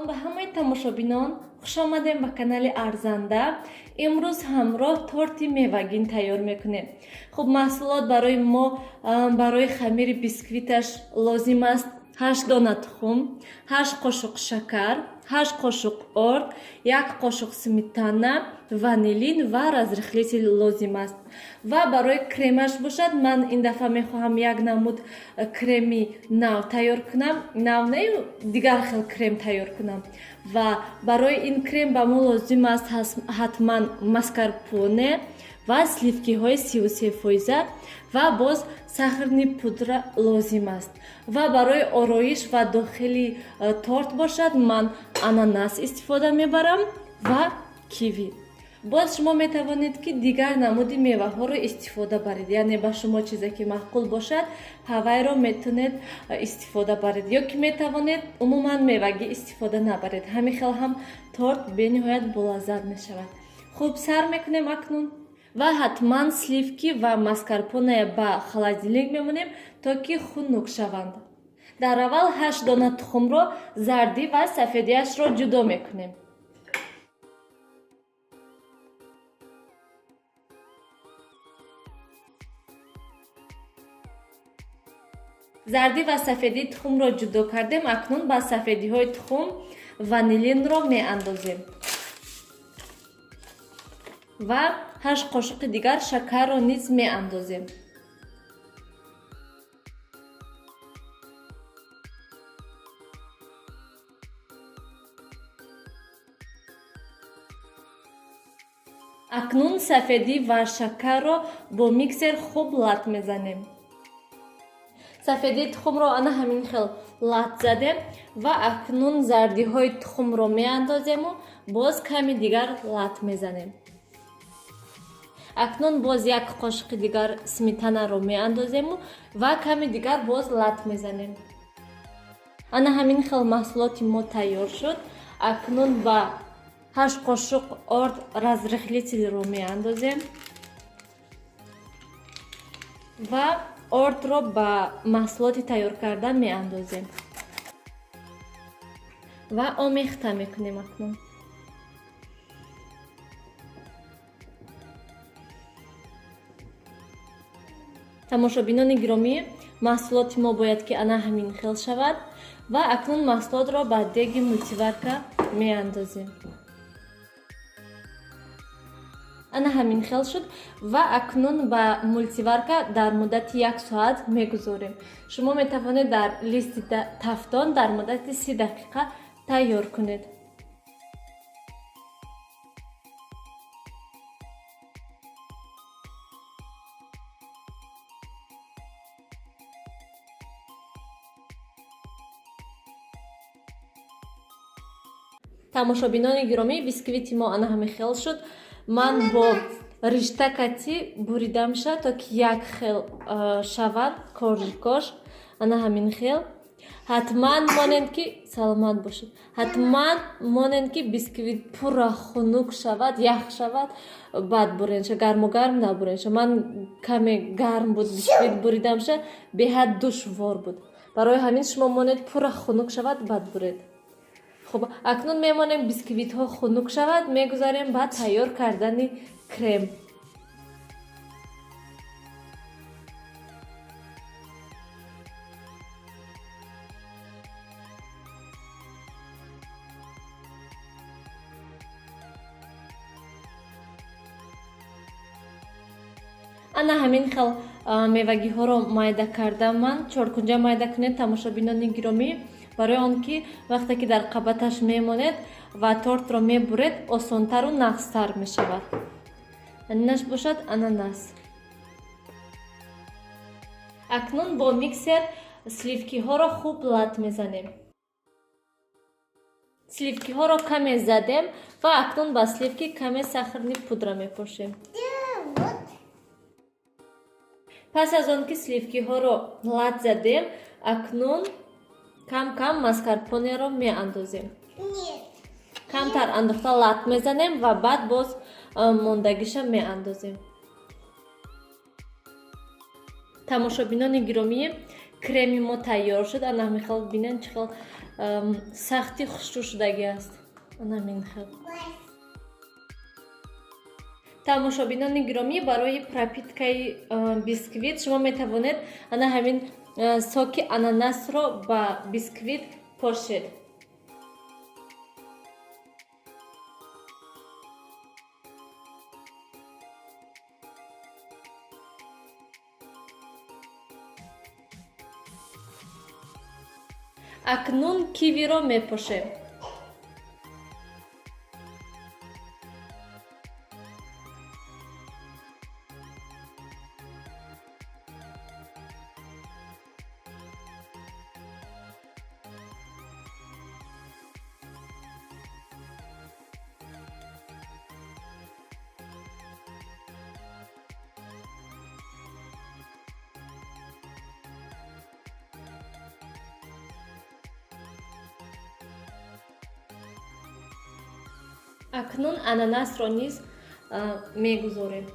салом ба ҳамаи тамошобинон, хушомадем ба канали Арзанда. имрӯз ҳамроҳ торти мевагин тайёр мекунем. хуб, маҳсулот барои мо барои хамири бисквиташ лозим аст 8 дона тухм, 8 қошуқ шакар, 8 қошуқ орд, 1 қошуқ сметана, ванилин ва разрихлитель лозим аст. ва барои кремаш бошад, ман ин дафъа мехоҳам як намуд креми нав тайёр кунам, нав не дигар хел крем тайёр кунам. ва барои ин крем ба мо лозим аст ҳатман маскарпоне ва сливкиҳои 33%, ва боз сахарни пудра лозим аст. ва барои ороиш ва дохили торт бошад, ман ананас истифода мебарам ва киви. боз шумо метавонед ки дигар намуди меваҳоро истифода баред, яъне ба шумо чизе ки маъқул бошад ҳавайро метавонед истифода баред, ё ки метавонед умуман мевагӣ истифода набаред. ҳамин хел ҳам торт бениҳоят болаззат мешавад. хуб, сар мекунем акнун ва ҳатман сливки ва маскарпоне ба холодильник мемонем, то ки хунук шаванд. дар аввал 8 дона тухмро, зарди ва сафедиашро ҷудо мекунем. зарди ва сафеди тухмро ҷудо кардем. акнун ба сафедиҳои тухм ванилинро меандозем ва 8 қошуқи дигар шакарро низ меандозем. акнун сафеди ва шакарро бо миксер хуб лат мезанем. сафеди тухмро ана ҳамин хел лат задем ва акнун зардиҳои тухмро меандозему боз ками дигар лат мезанем. акнун боз 1 қошуқи дигар сметанаро меандозему ва ками дигар боз лат мезанем. ана ҳамин хел маҳсулоти мо тайёр шуд. акнун ба 8 қошуқ орд разрихлителро меандозем ва ордро ба маҳсулоти тайёр карда меандозем ва омехта мекунем. акнун тамошобинони гиромӣ, маҳсулоти мо бояд ки ана ҳамин хел шавад ва акнун маҳсулотро ба деги мултиварка меандозем. ана ҳамин хел шуд ва акнун ба мултиварка дар муддати 1 соат мегузорем. шумо метавонед дар листи тафтон дар муддати 30 дақиқа тайёр кунед. тамошобинони гиромӣ, бисквити мо ана ҳамин хел шуд. ман бо риштакати буридамша, то ки як хел шавад коржикош. ана ҳамин хел ҳатман монед ки саломат бошед. ҳатман монед ки бисквит пурра хунук шавад, ях шавад, баъд буренша, гарму гарм набуренша. ман каме гарм буд бисквит буридамша, беҳад душвор буд. барои ҳамин шумо монед пурра хунук шавад, баъд буред. хуб, акнун мемонем бисквитҳо хунук шавад, мегузарем ба тайёр кардани крем. ана ҳамин хел мевагиҳоро майда кардам. ман 4 кунҷа майда кунед тамошобинони гиромӣ, барои он ки вақте ки дар қабаташ мемонед ва тортро мебуред, осонтару нағзтар мешавад. анинаш бошад ананас. акнун бо миксер сливкиҳоро хуб лат мезанем. сливкиҳоро каме задем ва акнун ба сливки каме сахарни пудра мепошем. пас аз он ки сливкиҳоро лат задем, акнун кам-кам маскарпонеро меандозем. камтар андохта лат мезанем ва баъд боз мондагиша меандозем. тамошобинони гиромӣ, креми мо тайёр шуд. ана ҳамин хел бинен чӣ хел сахти хушрӯ шудагӣ аст. ана ҳамин хел. тамошобинони гиромӣ, барои пропиткаи бисквит шумо метавонед ана ҳамин соки ананасро ба бисквит пошед. акнун кивиро мепошем. акнун ананасро низ мегузорем.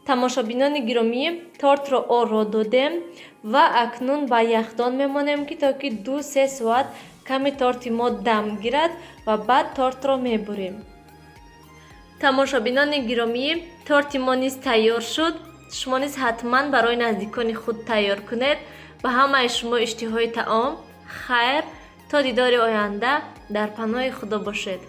тамошобинони гиромӣ, тортро орро додем ва акнун ба яхдон мемонем ки то ки 2-3 соат ками торти мо дам гирад ва баъд тортро мебурем. тамошобинони гиромӣ, торти мо низ тайёр шуд. шумо низ ҳатман барои наздикони худ тайёр кунед. ба ҳамаи шумо иштиҳои таом хайр. то дидори оянда дар паноҳи худо бошед.